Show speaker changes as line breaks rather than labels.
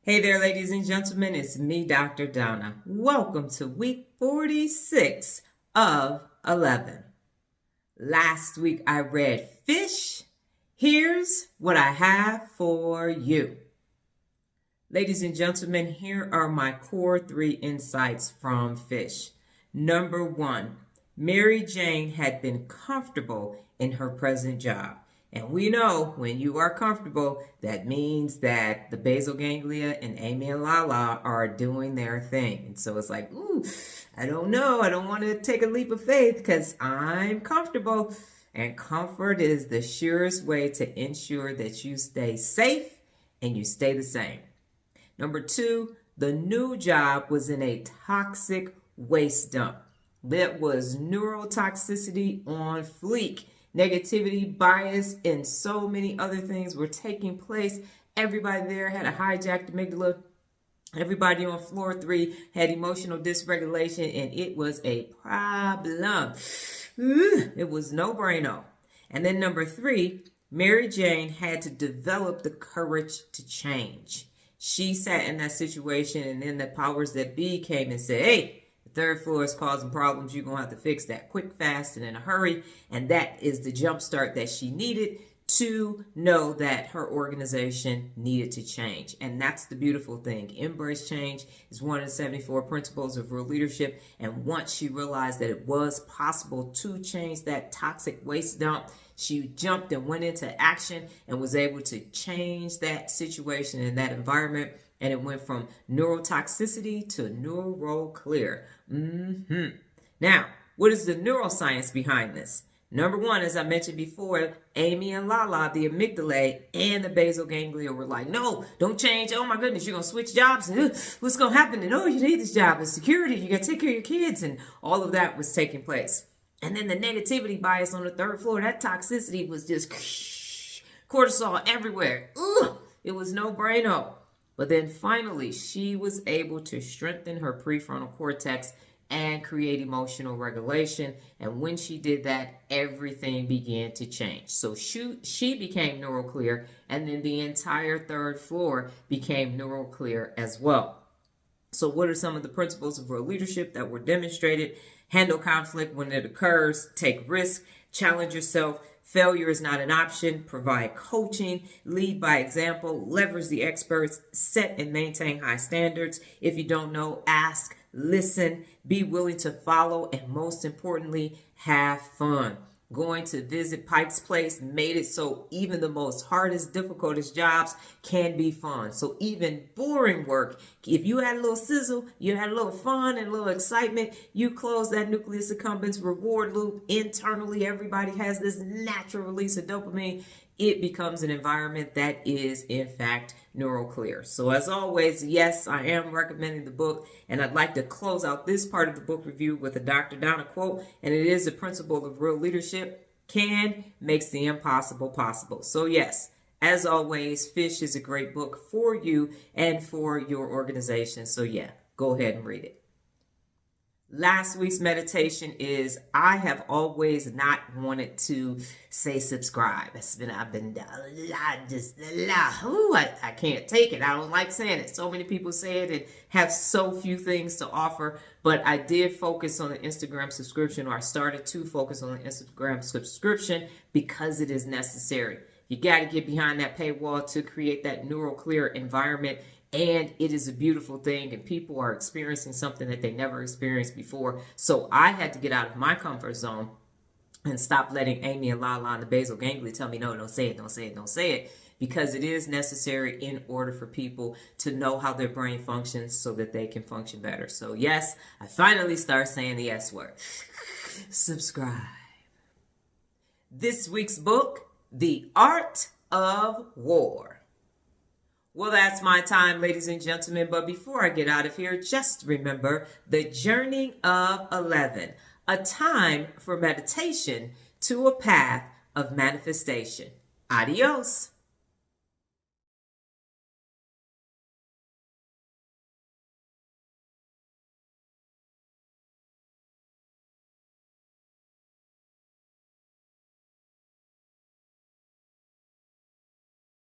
Hey there, ladies and gentlemen, it's me, Dr. Donna. Welcome to week 46 of 11. Last week I read Fish. Here's what I have for you. Ladies and gentlemen, here are my core 3 insights from Fish. Number 1, Mary Jane had been comfortable in her present job. And we know when you are comfortable, that means that the basal ganglia and Amy and Lala are doing their thing. And so it's like, ooh, I don't know. I don't want to take a leap of faith because I'm comfortable. And comfort is the surest way to ensure that you stay safe and you stay the same. Number 2, the new job was in a toxic waste dump. That was neurotoxicity on fleek. Negativity, bias, and so many other things were taking place. Everybody there had a hijacked amygdala. Everybody on floor 3 had emotional dysregulation, and it was a problem. It was no bueno. And then number 3, Mary Jane had to develop the courage to change. She sat in that situation, and then the powers that be came and said, hey, the 3rd floor is causing problems. You're going to have to fix that quick, fast, and in a hurry. And that is the jump start that she needed to know that her organization needed to change. And that's the beautiful thing. Embrace change is one of the 74 principles of real leadership. And once she realized that it was possible to change that toxic waste dump, she jumped and went into action and was able to change that situation and that environment. And it went from neurotoxicity to neural clear. Now, what is the neuroscience behind this? Number 1, as I mentioned before, Amy and Lala, the amygdala and the basal ganglia were like, no, don't change. Oh my goodness, you're going to switch jobs. And what's going to happen? And oh, you need this job. And security, you got to take care of your kids. And all of that was taking place. And then the negativity bias on the 3rd floor, that toxicity was just cortisol everywhere. It was no brainer. But then finally, she was able to strengthen her prefrontal cortex and create emotional regulation. And when she did that, everything began to change. So she became neural clear, and then the entire 3rd floor became neural clear as well. So what are some of the principles of real leadership that were demonstrated? Handle conflict when it occurs, take risk, challenge yourself. Failure is not an option. Provide coaching, lead by example, leverage the experts, set and maintain high standards. If you don't know, ask, listen, be willing to follow, and most importantly, have fun. Going to visit Pike's Place made it so even the most hardest, difficultest jobs can be fun. So even boring work, if you had a little sizzle, you had a little fun and a little excitement, you close that nucleus accumbens reward loop. Internally, everybody has this natural release of dopamine. It becomes an environment that is, in fact, neural clear. So as always, yes, I am recommending the book, and I'd like to close out this part of the book review with a Dr. Donna quote, and it is the principle of real leadership. Can makes the impossible possible. So yes, as always, Fish is a great book for you and for your organization. So yeah, go ahead and read it. Last week's meditation is, I have always not wanted to say subscribe. I can't take it. I don't like saying it. So many people say it and have so few things to offer. But I did focus on the Instagram subscription, or I started to focus on the Instagram subscription because it is necessary. You got to get behind that paywall to create that neural clear environment. And it is a beautiful thing, and people are experiencing something that they never experienced before. So I had to get out of my comfort zone and stop letting Amy and Lala and the basal ganglia tell me, no, don't say it, don't say it, don't say it. Because it is necessary in order for people to know how their brain functions so that they can function better. So yes, I finally start saying the S word. Subscribe. This week's book, The Art of War. Well, that's my time, ladies and gentlemen. But before I get out of here, just remember the journey of 11, a time for meditation to a path of manifestation. Adios.